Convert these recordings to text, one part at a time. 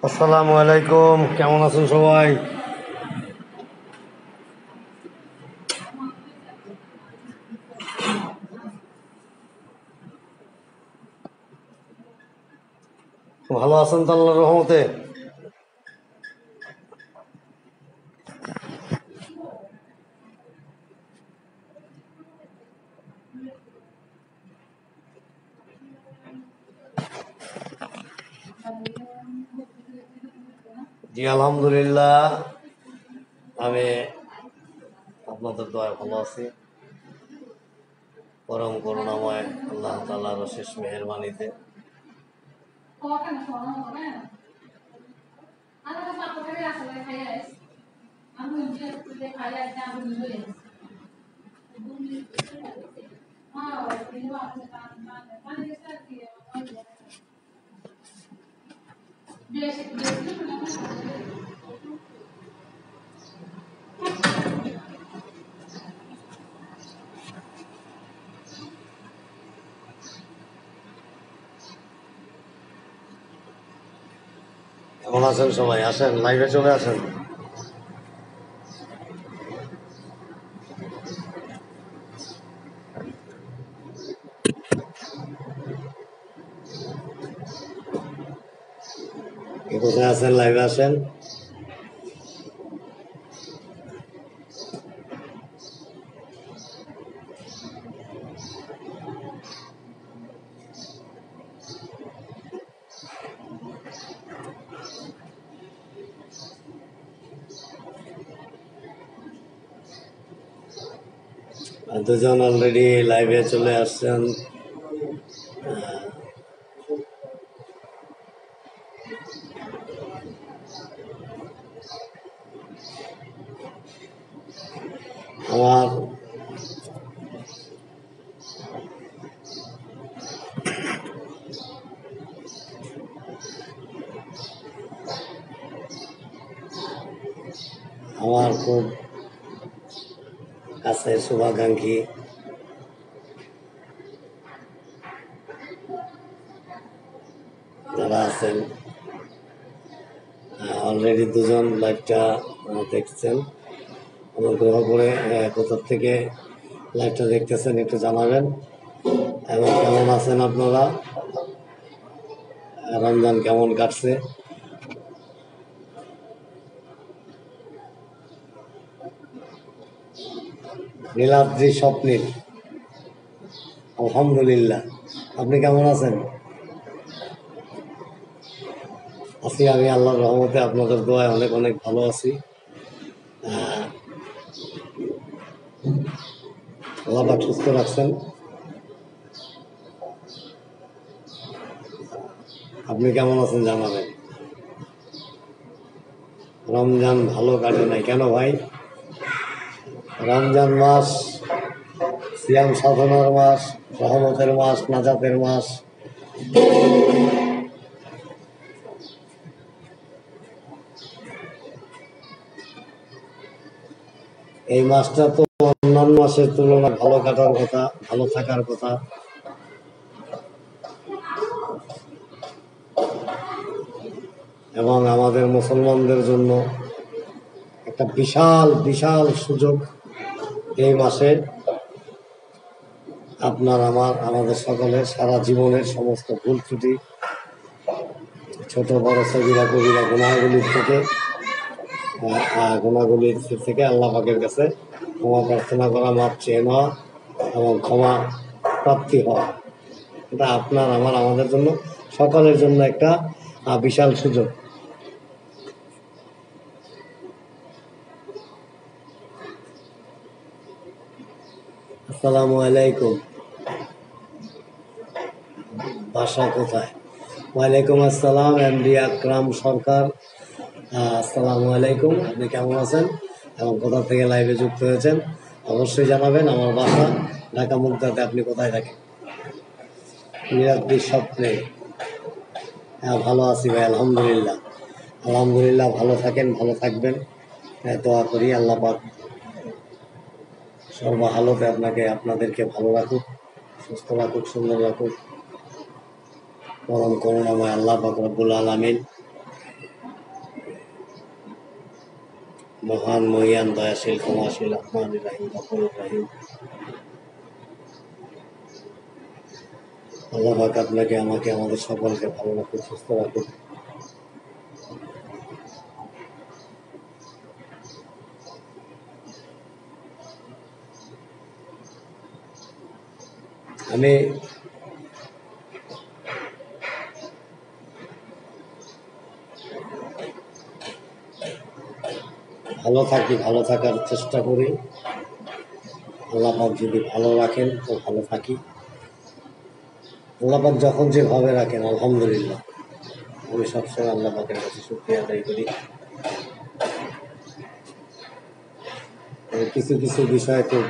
আসসালামু আলাইকুম, কেমন আছেন সবাই? ভালো আছেন তো আল্লাহর রহমতে? জি আলহামদুলিল্লাহ, আমি আপনাদের দয়ায় ভালো আছি। পরম করুণাময় আল্লাহ তাআলার অশেষ মেহেরবানিতে কেমন আছেন সবাই? আসেন, লাইভে চলে আসেন। কে কোথায় আছেন? লাইভে আসেন। দুজন অলরেডি লাইভে চলে আসছেন। আমার আমার খুব কাছের শুভাকাঙ্ক্ষী যারা আছেন, অলরেডি দুজন লাইভটা দেখছেন। অনুগ্রহ করে কোথা থেকে লাইভটা দেখতেছেন একটু জানাবেন, এবং কেমন আছেন আপনারা, রমজান কেমন কাটছে? নীলাদ্রি স্বপ্নীল, আলহামদুলিল্লাহ। আপনি কেমন আছেন? আছি আমি আল্লাহর রহমতে, আপনাদের দোয়ায় অনেক অনেক ভালো আছি। আল্লাহ পাক সুস্থ রাখছেন। আপনি কেমন আছেন জানাবেন। রমজান ভালো কাটে নাই কেন ভাই? রমজান মাস সিয়াম সাধনার মাস, রহমতের মাস, নাজাতের মাস। এই মাসটা তো অন্যান্য মাসের তুলনায় ভালো কাটার কথা, ভালো থাকার কথা। এবং আমাদের মুসলমানদের জন্য একটা বিশাল বিশাল সুযোগ এই মাসে। আপনার আমাদের সকলের সারা জীবনের সমস্ত ভুল ত্রুটি, ছোট বড় সগীরা কবিরা গুনাহগুলির থেকে আল্লাহ পাকের কাছে ক্ষমা প্রার্থনা করা, মাপ চেয়ে নেওয়া এবং ক্ষমা প্রাপ্তি হওয়া, এটা আপনার আমাদের জন্য, সকলের জন্য একটা বিশাল সুযোগ। আসসালামু আলাইকুম। বাসা কোথায়? ওয়ালাইকুম আসসালাম, এমডি আকরাম সরকার। আসসালামু আলাইকুম, আপনি কেমন আছেন এবং কোথা থেকে লাইভে যুক্ত হয়েছেন অবশ্যই জানাবেন। আমার বাসা ঢাকা মুগদাতে। আপনি কোথায় থাকেন? নীলাদ্রি স্বপ্নে। হ্যাঁ, ভালো আছি ভাই, আলহামদুলিল্লাহ। আলহামদুলিল্লাহ, ভালো থাকেন, ভালো থাকবেন, দোয়া করি আল্লাহ পাক সর্বহালতে আপনাদেরকে ভালো রাখুক, সুস্থ রাখুক, সুন্দর রাখুক। পরম করুণাময় আল্লাহ পাক রব্বুল আলামিন মহান মহিয়ান দয়াশীল ক্ষমাশীল রহমান রাহিম গফুর রাহিম আল্লাহ পাক আপনাকে আমাকে আমাদের সকলকে ভালো রাখুন, সুস্থ রাখুন। আমি ভালো থাকি, ভালো থাকার চেষ্টা করি। আল্লাহ পাক যদি ভালো রাখেন তো ভালো থাকি। আল্লাহ পাক যখন যেভাবে রাখেন আলহামদুলিল্লাহ, আমি সবসময় আল্লাহ পাকের কাছে শুকরিয়া আদায় করি। কিছু কিছু বিষয়ে খুব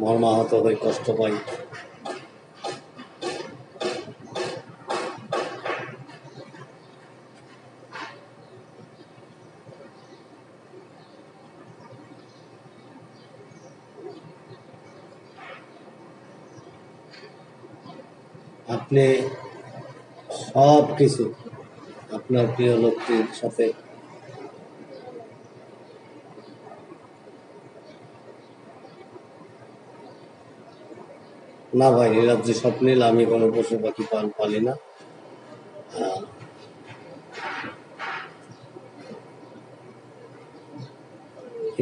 মর্মাহত হই, কষ্ট পাই। আপনি সব কিছু আপনার প্রিয় লোকটির সাথে না ভাই, নীলাদ্রি স্বপ্নীল আমি কোনো পশু পাখি পালি না।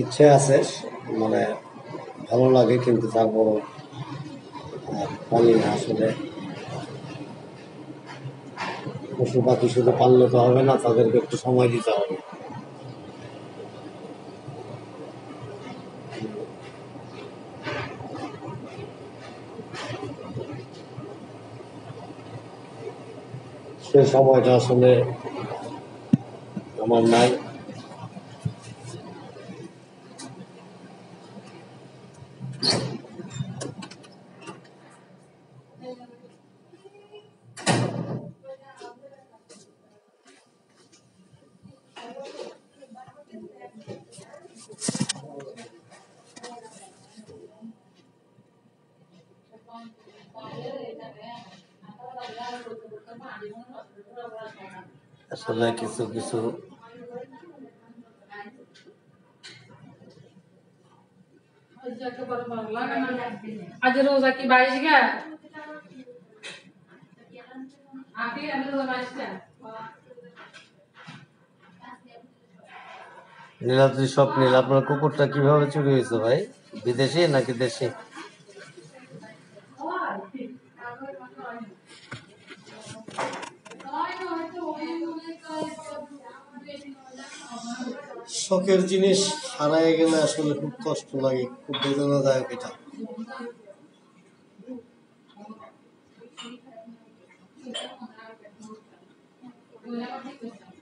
ইচ্ছে আছে, মানে ভালো লাগে, কিন্তু তারপরও পালি না আসলে। পশু পাখি শুধু পাললে তো হবে না, তাদেরকে একটু সময় দিতে হবে। সেই সময়টা আসলে আমার নাই। আসলে কিছু কিছু आज रोजा की 22 का आखिर हम रोजा 22 का নীলাদ্রি স্বপ্নীল, আপনার কুকুরটা কিভাবে চুরি হয়েছে ভাই? বিদেশি নাকি দেশি? শখের জিনিস হারায় গেলে আসলে খুব কষ্ট লাগে, খুব বেদনাদায়ক এটা।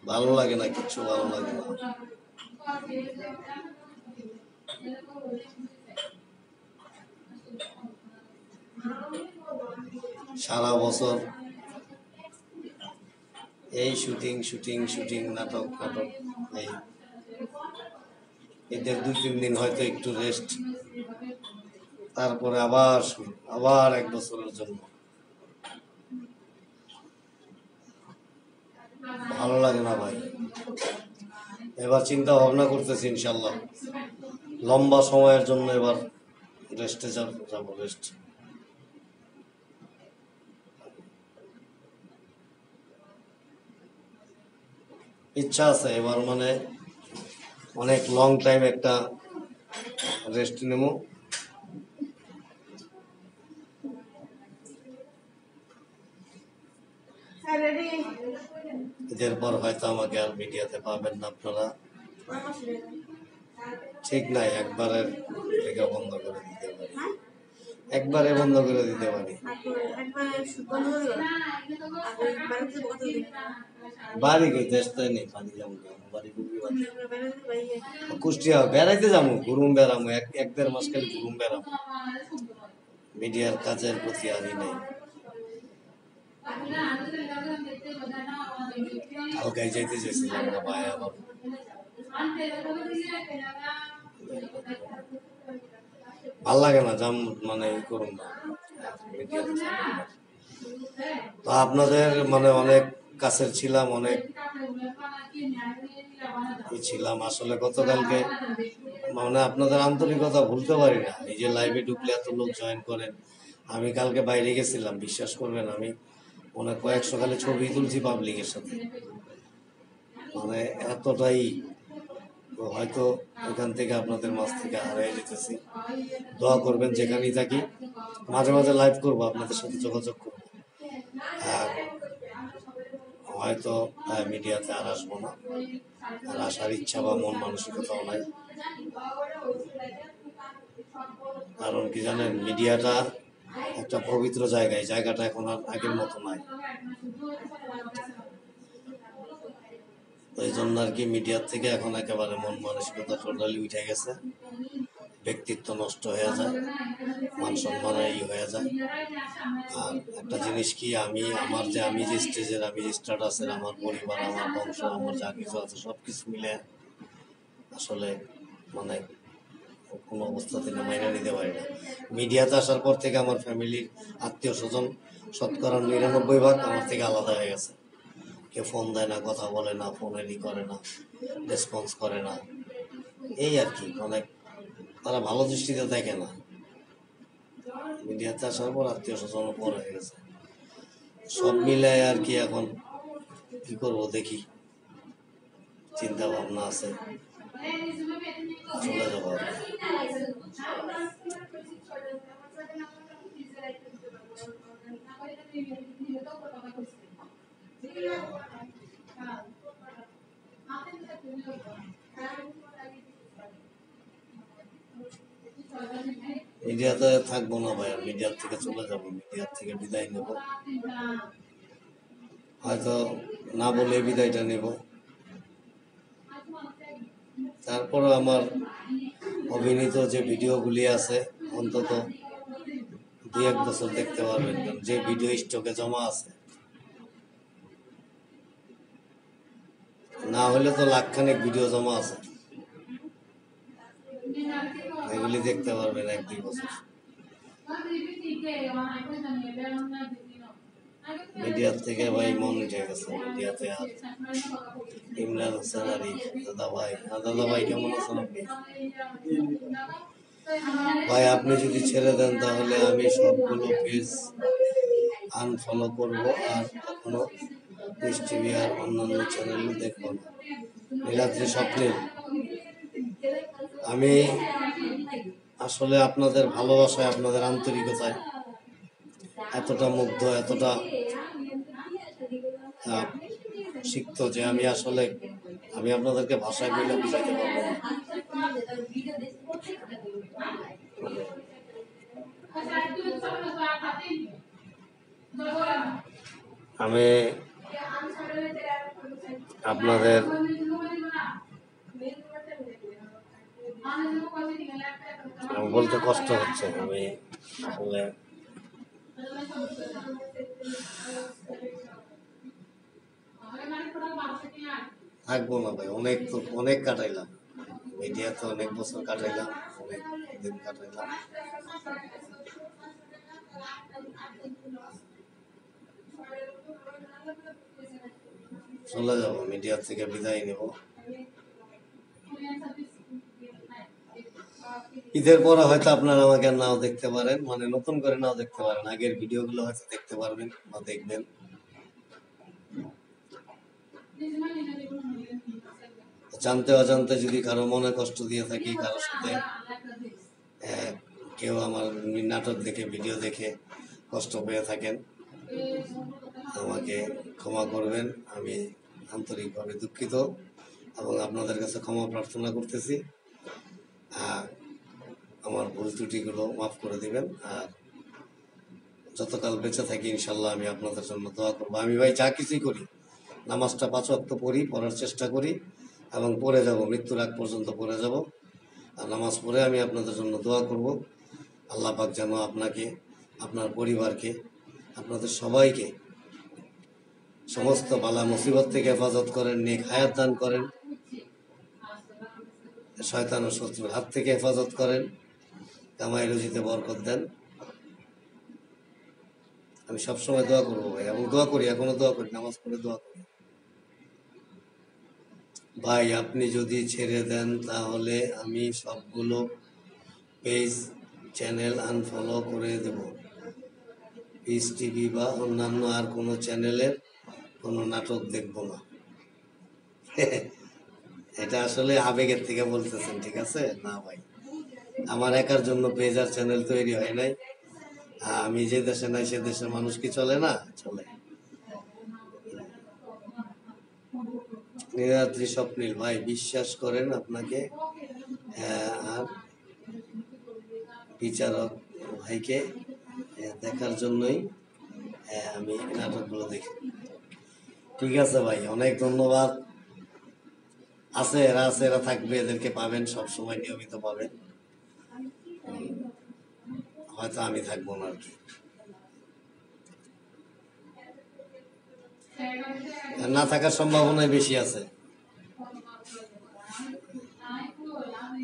ভালো লাগে না, কিচ্ছু ভালো লাগে না। সারা বছর এই শুটিং শুটিং শুটিং, নাটক নাটক, এই এদের 2-3 দিন হয়তো একটু রেস্ট, তারপরে আবার শুরু, আবার 1 বছরের জন্য। ভালো লাগে না ভাই। এবার চিন্তা ভাবনা করতেছি ইনশাল্লাহ লম্বা সময়ের জন্য এবার রেস্টে যাবো, রেস্ট। ইচ্ছা আছে এবার, মানে অনেক লং টাইম একটা রেস্ট নেব। এদের পর হয়তো আমাকে আর মিডিয়াতে পাবেন না আপনারা। ঠিক নাই, একবারের থেকে বন্ধ করে দিতে পারি, একবারে বন্ধ করে দিতে পারি। বাড়ি কই, দেশ তো নেই, বাড়ি যাবো, বাড়ি কুষ্টিয়া বেড়াইতে যাবো, ঘুরুম বেড়ামো, 1-1.5 মাস খালি ঘুরুম বেড়ামো। মিডিয়ার কাজের প্রতি আরই নেই। কালকায় যাইতে চেয়েছিলাম না ভাই, আবার ভাল লাগে না, যাম মানে করুন না। তো আপনাদের মানে অনেক কাছের ছিলাম, অনেক ছিলাম আসলে গতকালকে, মানে আপনাদের আন্তরিকতা ভুলতে পারি না। এই যে লাইভে ঢুকলে এত লোক জয়েন করেন, আমি কালকে বাইরে গেছিলাম, বিশ্বাস করবেন আমি মনে হয় কয়েকশো খালি ছবি তুলছি পাবলিকের সাথে, মানে এতটাই। তো হয়তো এখান থেকে আপনাদের মাঝ থেকে হারিয়ে যেতেছি। দোয়া করবেন যেখানেই থাকি, মাঝে মাঝে লাইভ করবো, আপনাদের সাথে যোগাযোগ করবো। আর হয়তো মিডিয়াতে আর আসবো না, আর আসার ইচ্ছা বা মন মানসিকতাও নাই। কারণ কি জানেন, মিডিয়াটা একটা পবিত্র জায়গায়, জায়গাটা এখন আর আগের মতো নাই। এই জন্য আর কি মিডিয়ার থেকে এখন একেবারে মন মানসিকতা টোটালি উঠে গেছে, ব্যক্তিত্ব নষ্ট হয়ে যায়, মান সম্মান হয়ে যায়। আর একটা জিনিস কি, আমি যে স্টেজের, আমি যে স্ট্যাটাসের, আমার পরিবার, আমার বংশ, আমার যা কিছু আছে সবকিছু মিলে আসলে মানে কোনো অবস্থাতে মাইনে নিতে পারি না। মিডিয়াতে আসার পর থেকে আমার ফ্যামিলির আত্মীয় স্বজন 99% আমার থেকে আলাদা হয়ে গেছে। কেউ ফোন দেয় না, কথা বলে না, ফোনেরই করে না, রেসপন্স করে না, এই আর কি। অনেক তারা ভালো দৃষ্টিতে দেখে না। মিডিয়াতে আসার পর আত্মীয় স্বজন পর হয়ে গেছে, সব মিলায় আর কি। এখন কি করবো দেখি, চিন্তা ভাবনা আছে, চলে যাবো আর কি। মিডিয়াতে থাকবো না ভাই, মিডিয়ার থেকে চলে যাব, মিডিয়ার থেকে বিদায় নেব, হয়তো না বলে বিদায়টা নেব। তারপরে আমার অভিনীত যে ভিডিওগুলি আছে অন্তত 2-1 বছর দেখতে পারবেন, কারণ যে ভিডিও স্টকে জমা আছে, না হলে তো লাখখানেক ভিডিও জমা আছে, এগুলি দেখতে পারবেন 1-2 বছর। মিডিয়ার থেকে ভাই মন উঠে গেছে, মিডিয়াতে আর ইমরান হোসেন আলী দাদা ভাই কেমন আছেন আপনি? ভাই আপনি যদি ছেড়ে দেন তাহলে আমি সবগুলো পেজ আনফলো করব, আর কখনো পিস টিভি আর অন্যান্য চ্যানেল দেখব না। নীলাদ্রি স্বপ্নিল, আমি আসলে আপনাদের ভালোবাসায়, আপনাদের আন্তরিকতায় এতটা মুগ্ধ, এতটা সিক্ত যে আমি আপনাদেরকে ভাষায় বলে বুঝাইতে পারবো না। আমি আপনাদের বলতে কষ্ট হচ্ছে, আমি আসলে থাকবো না ভাই। অনেক কাটাইলাম মিডিয়াতে, অনেক বছর কাটাইলাম, অনেক দিন কাটাইলাম। চলে যাবো, মিডিয়া থেকে বিদায় নেব। ঈদের পরে হয়তো আপনারা আমাকে নাও দেখতে পারেন, মানে নতুন করে নাও দেখতে পারেন, আগের ভিডিওগুলো হয়তো দেখতে পারবেন বা দেখবেন। জানতে অজান্তে যদি কারো মনে কষ্ট দিয়ে থাকি, কারোর সাথে কেউ আমার নাটক দেখে, ভিডিও দেখে কষ্ট পেয়ে থাকেন, আমাকে ক্ষমা করবেন। আমি আন্তরিকভাবে দুঃখিত এবং আপনাদের কাছে ক্ষমা প্রার্থনা করতেছি। আমার ভুল ত্রুটিগুলো মাফ করে দিবেন। আর যতকাল বেঁচে থাকি ইনশাল্লাহ আমি আপনাদের জন্য দোয়া করবো। আমি ভাই যা কিছুই করি, নামাজটা 5 ওয়াক্ত পড়ার চেষ্টা করি এবং পড়ে যাব, মৃত্যুর আগ পর্যন্ত পড়ে যাব। আর নামাজ পড়ে আমি আপনাদের জন্য দোয়া করব, আল্লাহ পাক যেন আপনাকে, আপনার পরিবারকে, আপনাদের সবাইকে সমস্ত বালা মুসিবত থেকে হেফাজত করেন, নেক হায়াত দান করেন, শয়তান ও শত্রুর হাত থেকে হেফাজত করেন, কামাই রুজিতে বরকত দেন। আমি সবসময় দোয়া করবো ভাই, এবং দোয়া করি, এখনো দোয়া করি, নামাজ পড়ে দোয়া করি। ভাই আপনি যদি ছেড়ে দেন তাহলে আমি সবগুলো পেজ চ্যানেল আনফলো করে দেব। পিস টিভি বা অন্যান্য আর কোনো চ্যানেলের কোনো নাটক দেখব না। এটা আসলে আবেগের থেকে বলতেছেন, ঠিক আছে? না ভাই, আমার একার জন্য পেজ আর চ্যানেল তৈরি হয় নাই। আমি যে দেশে নাই সে দেশের মানুষ কি চলে না? চলে। নীলাদ্রি স্বপ্নীল ভাই বিশ্বাস করেন আপনাকে আর বিচারক ভাইকে দেখার জন্যই আমি নাটকগুলো দেখি। ঠিক আছে ভাই, অনেক ধন্যবাদ। এরা থাকবে, এদেরকে পাবেন সব সময়, নিয়মিত পাবেন। হয়তো আমি থাকবো না আর কি। না থাকার সম্ভাবনাই বেশি আছে,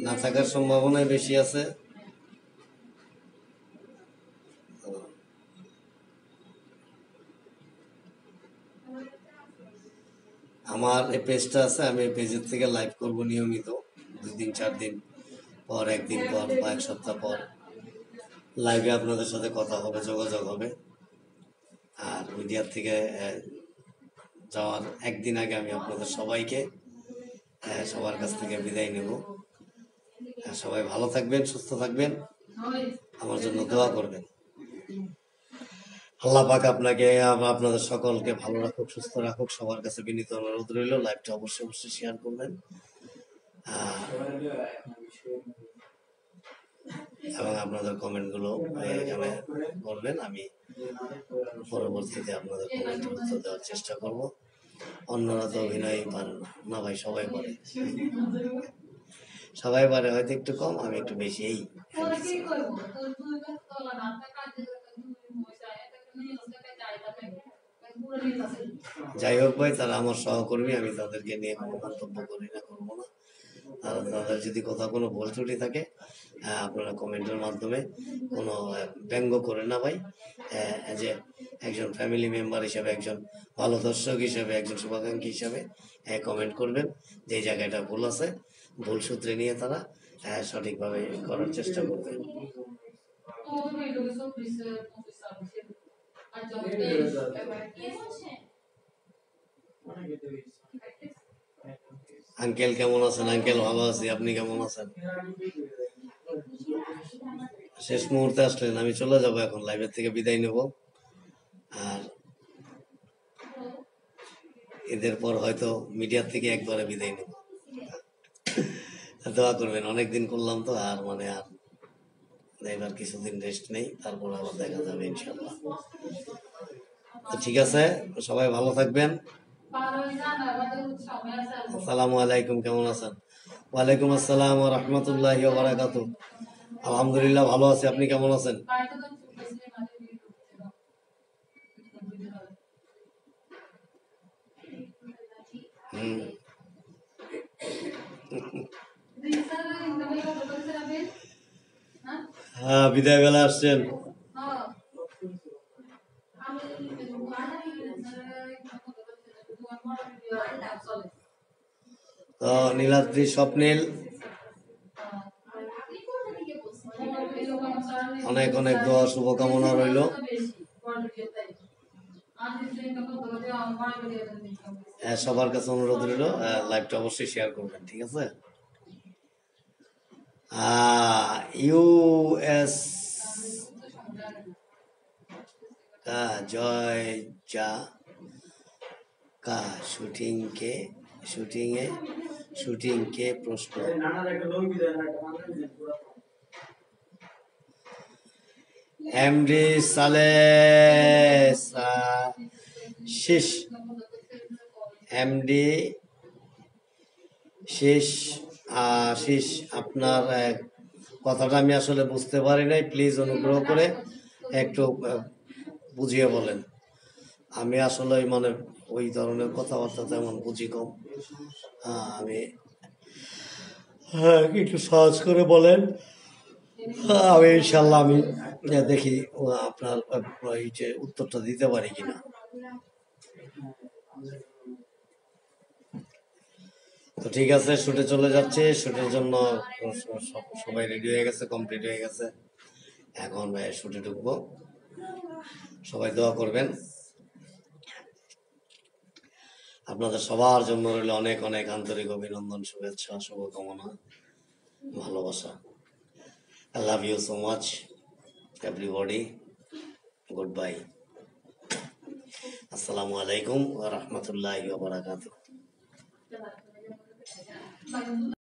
না থাকার সম্ভাবনাই বেশি আছে। আমার এই পেজটা আছে, আমি এই পেজের থেকে লাইভ করব নিয়মিত, 2 দিন 4 দিন পর, 1 দিন পর বা 1 সপ্তাহ পর লাইভে আপনাদের সাথে কথা হবে, যোগাযোগ হবে। আর মিডিয়ার থেকে যাওয়ার 1 দিন আগে আমি আপনাদের সবাইকে সবার কাছ থেকে বিদায় নেব। সবাই ভালো থাকবেন, সুস্থ থাকবেন, আমার জন্য দোয়া করবেন। আল্লাহ পাক আপনাকে আপনাদের সকলকে ভালো রাখুক, সুস্থ রাখুক, সবার কাছে বিনীত অনুরোধ রইল লাইভটা অবশ্যই শেয়ার করবেন এবং আপনাদের কমেন্টগুলো এখানে করবেন। আমি পরবর্তীতে আপনাদের কমেন্টের উত্তর দেওয়ার চেষ্টা করব। অন্যরা তো অভিনয় পারেন না ভাই, সবাই পারে, হয়তো একটু কম, আমি একটু বেশি। এই যাই হোক ভাই, তারা আমার সহকর্মী, আমি তাদেরকে নিয়ে কোনো মন্তব্য করি না, করবো না। তাদের যদি কোথাও কোনো ভুল ত্রুটি থাকে আপনারা কমেন্টের মাধ্যমে কোনো ব্যঙ্গ করে না ভাই, যে একজন ফ্যামিলি মেম্বার হিসেবে, একজন ভালো দর্শক হিসেবে, একজন শুভাকাঙ্ক্ষী হিসেবে কমেন্ট করবেন। যে জায়গাটা ভুল আছে, ভুল সূত্রে নিয়ে তারা সঠিকভাবে করার চেষ্টা করবে। আঙ্কেল কেমন আছেন? আঙ্কেল ভালো আছি, আপনি কেমন আছেন? শেষ মুহূর্তে আসলেন, আমি চলে যাব এখন, লাইভের থেকে বিদায় নেব। আর এদের পর হয়তো মিডিয়ার থেকে একবারে বিদায় নেব। দোয়া করবেন, অনেকদিন করলাম তো, আর এবার কিছুদিন রেস্ট নেই, তারপর আবার দেখা যাবে ইনশাল্লাহ। তো ঠিক আছে, সবাই ভালো থাকবেন। আসসালামু আলাইকুম, কেমন আছেন? ওয়ালাইকুম আসসালাম ওয়া রাহমাতুল্লাহি ওয়া বারাকাতুহু। আলহামদুলিল্লাহ ভালো আছি, আপনি কেমন আছেন? হ্যাঁ, বিদায় বেলা আসছেন। তো নীলাদ্রি স্বপ্নীল, অনেক অনেক দোয়া শুভকামনা রইল। সবার কাছে অনুরোধ রইল লাইভটা অবশ্যই শেয়ার করবেন, ঠিক আছে? ইউএস का जय जा का शूटिंग के प्रश्न एमडी साले শেষ এমডি শেষ আপনার কথাটা আমি আসলে বুঝতে পারি নাই, প্লিজ অনুগ্রহ করে একটু বুঝিয়ে বলেন। আমি আসলে মানে ওই ধরনের কথাবার্তা তেমন বুঝি কম। আমি একটু সহজ করে বলেন, আমি ইনশাল্লাহ আমি দেখি আপনার এই যে উত্তরটা দিতে পারি কিনা। তো ঠিক আছে, শুটে চলে যাচ্ছে। শুটের জন্য সবাই রেডি হয়ে গেছে, কমপ্লিট হয়ে গেছে। এখন শুটে ঢুকবো। সবাই দোয়া করবেন। আপনাদের সবার জন্য রইল অনেক অনেক আন্তরিক অভিনন্দন, শুভেচ্ছা, শুভকামনা, ভালোবাসা। I love you so much, everybody. Goodbye. Assalamu alaikum wa rahmatullahi wa barakatuh.